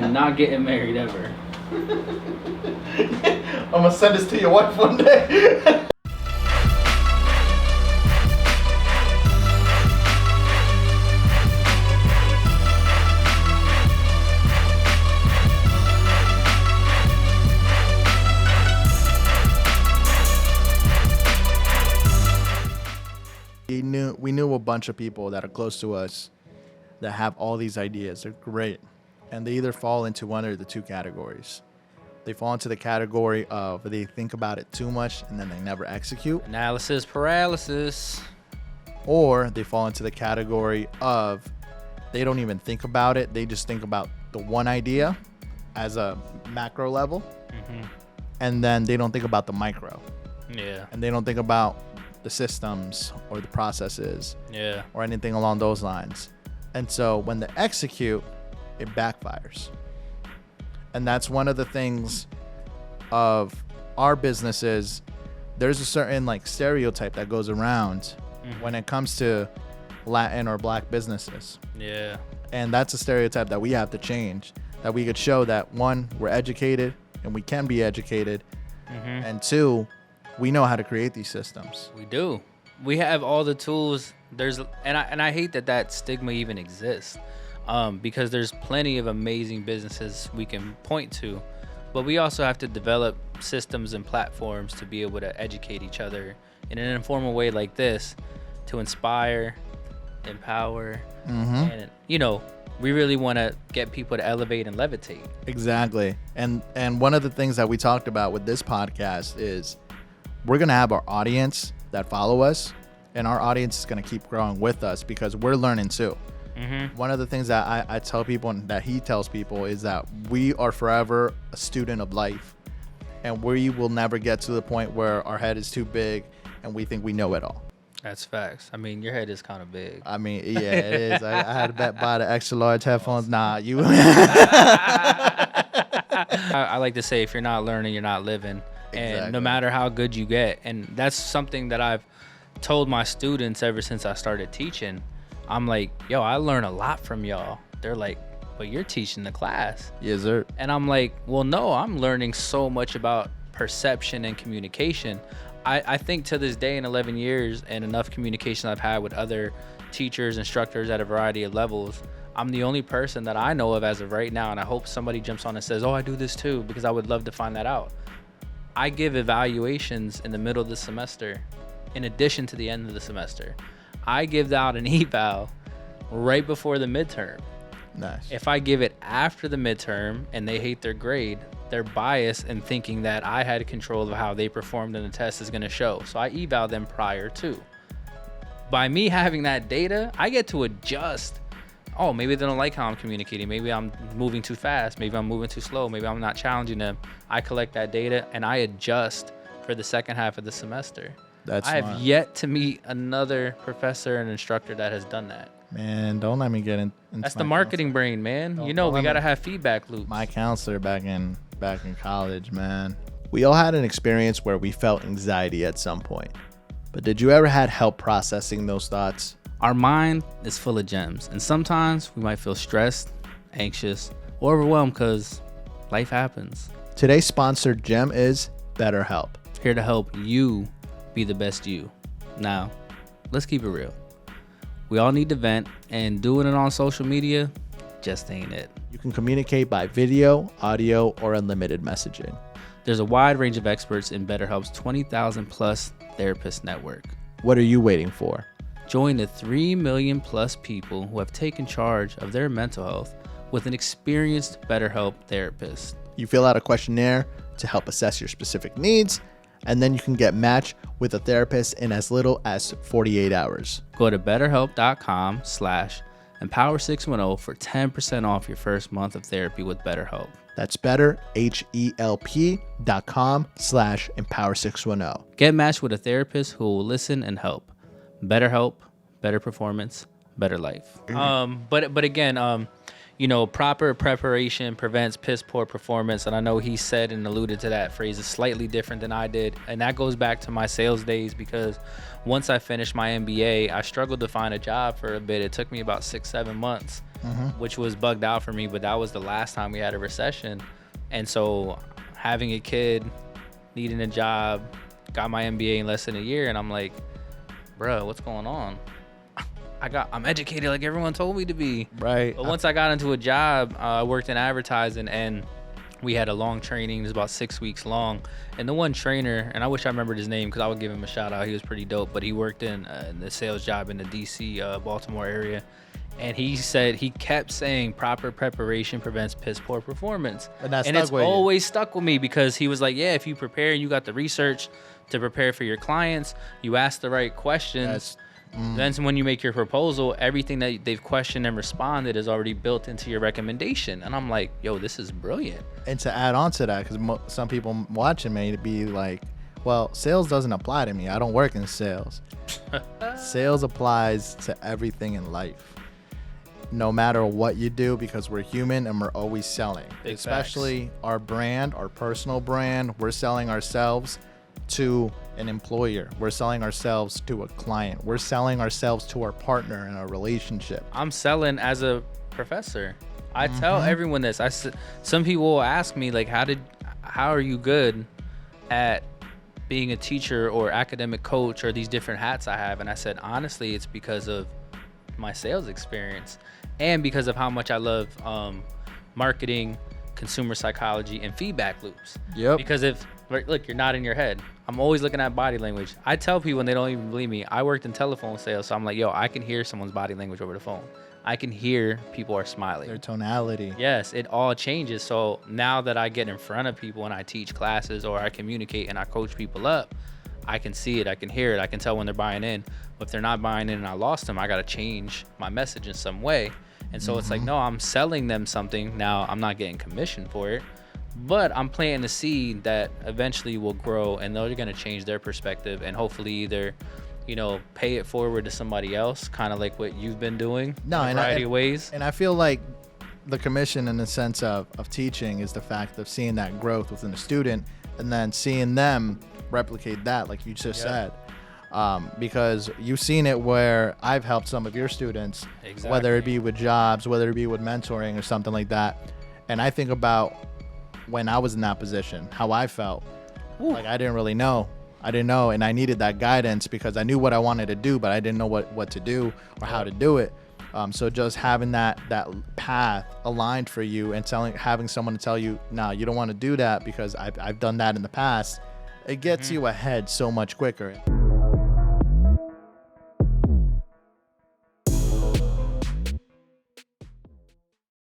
I'm not getting married ever. I'm gonna send this to your wife one day. We knew a bunch of people that are close to us that have all these ideas. They're great. And they either fall into one or the two categories. They fall into the category of they think about it too much and then they never execute. Analysis paralysis. Or they fall into the category of they don't even think about it. They just think about the one idea as a macro level. Mm-hmm. And then they don't think about the micro. Yeah. And they don't think about the systems or the processes. Yeah. Or anything along those lines. And so when they execute, it backfires. And that's one of the things of our businesses. There's a certain like stereotype that goes around when it comes to Latin or Black businesses. Yeah. And that's a stereotype that we have to change. That we could show that one, we're educated and we can be educated. And two, we know how to create these systems. We do. We have all the tools. And I hate that stigma even exists, because there's plenty of amazing businesses we can point to, but we also have to develop systems and platforms to be able to educate each other in an informal way like this, to inspire, empower, and we really want to get people to elevate and levitate. Exactly. And one of the things that we talked about with this podcast is we're going to have our audience that follow us, and our audience is going to keep growing with us because we're learning too. One of the things that I tell people and that he tells people is that we are forever a student of life, and we will never get to the point where our head is too big and we think we know it all. That's facts. I mean, your head is kind of big. I mean, yeah, it is. I had to buy the extra large headphones. Nah, you. I like to say, if you're not learning, you're not living. Exactly. And no matter how good you get, and that's something that I've told my students ever since I started teaching. I'm like, yo, I learn a lot from y'all. They're like, but you're teaching the class. Yes, sir. And I'm like, well, no, I'm learning so much about perception and communication. I think to this day, in 11 years and enough communication I've had with other teachers, instructors at a variety of levels, I'm the only person that I know of as of right now, and I hope somebody jumps on and says, oh, I do this too, because I would love to find that out. I give evaluations in the middle of the semester, in addition to the end of the semester. I give out an eval right before the midterm. Nice. If I give it after the midterm and they hate their grade, they're biased in thinking that I had control of how they performed in the test is going to show. So I eval them prior to. By me having that data, I get to adjust. Oh, maybe they don't like how I'm communicating. Maybe I'm moving too fast. Maybe I'm moving too slow. Maybe I'm not challenging them. I collect that data and I adjust for the second half of the semester. I have yet to meet another professor and instructor that has done that. Man, don't let me get in. That's the marketing brain, man. We got to have feedback loops. My counselor back in college, man. We all had an experience where we felt anxiety at some point. But did you ever had help processing those thoughts? Our mind is full of gems, and sometimes we might feel stressed, anxious, or overwhelmed because life happens. Today's sponsored gem is BetterHelp. Here to help you be the best you. Now, let's keep it real. We all need to vent, and doing it on social media just ain't it. You can communicate by video, audio, or unlimited messaging. There's a wide range of experts in BetterHelp's 20,000 plus therapist network. What are you waiting for? Join the 3 million plus people who have taken charge of their mental health with an experienced BetterHelp therapist. You fill out a questionnaire to help assess your specific needs, and then you can get matched with a therapist in as little as 48 hours. Go to betterhelp.com/empower610 for 10% off your first month of therapy with BetterHelp. That's betterhelp.com/empower610. Get matched with a therapist who will listen and help. BetterHelp, better performance, better life. But again, proper preparation prevents piss poor performance. And I know he said and alluded to that phrase is slightly different than I did. And that goes back to my sales days, because once I finished my MBA, I struggled to find a job for a bit. It took me about 6-7 months. which was bugged out for me. But that was the last time we had a recession. And so having a kid, needing a job, got my MBA in less than a year. And I'm like, bro, what's going on? I'm educated like everyone told me to be. Right. But once I got into a job, I worked in advertising, and we had a long training. It was about 6 weeks long. And the one trainer, and I wish I remembered his name because I would give him a shout out. He was pretty dope. But he worked in the sales job in the DC, Baltimore area. And he kept saying proper preparation prevents piss poor performance. And that it's stuck with you. always stuck with me because he was like, yeah, if you prepare, you got the research to prepare for your clients, you ask the right questions. Then when you make your proposal, everything that they've questioned and responded is already built into your recommendation. And I'm like, yo, this is brilliant. And to add on to that, because some people watching may be like, well, sales doesn't apply to me. I don't work in sales. Sales applies to everything in life, no matter what you do, because we're human and we're always selling. Big Especially facts. our brand, our personal brand. We're selling ourselves to an employer. We're selling ourselves to a client. We're selling ourselves to our partner in a relationship. I'm selling as a professor. I tell everyone this. Some people will ask me like, how are you good at being a teacher or academic coach or these different hats I have? And I said, honestly, it's because of my sales experience and because of how much I love marketing, consumer psychology, and feedback loops. Yep. Because look, you're not in your head. I'm always looking at body language. I tell people, and they don't even believe me, I worked in telephone sales, so I'm like, yo, I can hear someone's body language over the phone. I can hear people are smiling. Their tonality. Yes, it all changes. So now that I get in front of people and I teach classes or I communicate and I coach people up, I can see it, I can hear it, I can tell when they're buying in. But if they're not buying in and I lost them, I got to change my message in some way. And so it's like, no, I'm selling them something. Now I'm not getting commission for it, but I'm planting the seed that eventually will grow and they're going to change their perspective and hopefully either, pay it forward to somebody else, kind of like what you've been doing in a variety of ways. And I feel like the commission in the sense of teaching is the fact of seeing that growth within a student and then seeing them replicate that, like you just said. Because you've seen it where I've helped some of your students, whether it be with jobs, whether it be with mentoring or something like that. And I think about when I was in that position, how I felt. Like I didn't really know. I didn't know, and I needed that guidance because I knew what I wanted to do, but I didn't know what to do or how to do it. So just having that path aligned for you and having someone to tell you, no, you don't want to do that because I've done that in the past. It gets you ahead so much quicker.